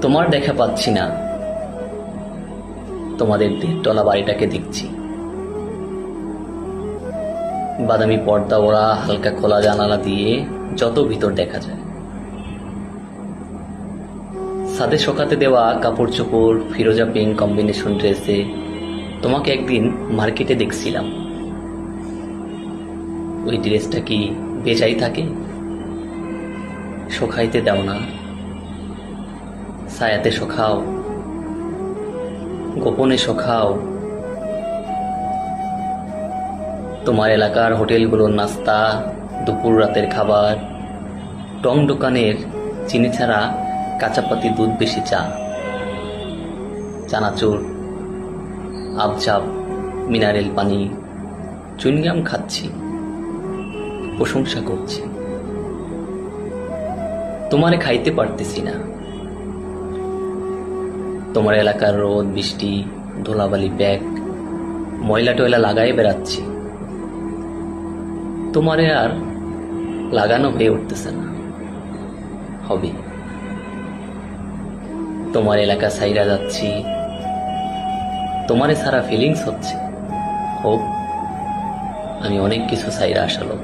তোমার দেখা পাচ্ছি না, তোমাদের দেড়তলা বাড়িটাকে দেখছি। বাদামি পর্দা ওরা হালকা খোলা জানালা দিয়ে যত ভিতর দেখা যায়। ছাদে শোকাতে দেওয়া কাপড় চোপড় ফিরোজা পিঙ্ক কম্বিনেশন ড্রেসে তোমাকে একদিন মার্কেটে দেখছিলাম। ওই ড্রেসটা কি বেচাই থাকে? শোকাইতে দাও না, ছায়াতে শোকাও, গোপনে শোকাও। তোমার এলাকার হোটেলগুলোর নাস্তা, দুপুর রাতের খাবার, টং দোকানের চিনি ছাড়া কাঁচাপাতি দুধ বেশি চা, চানাচুর, আবঝাব, মিনারেল পানি, চুইংগাম খাচ্ছি, প্রশংসা করছি। তোমারে খাইতে পারতেছি না। তোমার এলাকার রোদ বৃষ্টি ধুলাবালি ব্যাগ ময়লা টয়লা লাগাই বেড়াচ্ছি। তোমারে আর লাগানো হয়ে উঠতেছে না, হবে। তোমার এলাকা সাইরা যাচ্ছি, তোমারে সারা ফিলিংস হচ্ছে। হোক আমি অনেক কিছু সাইরা আসলো।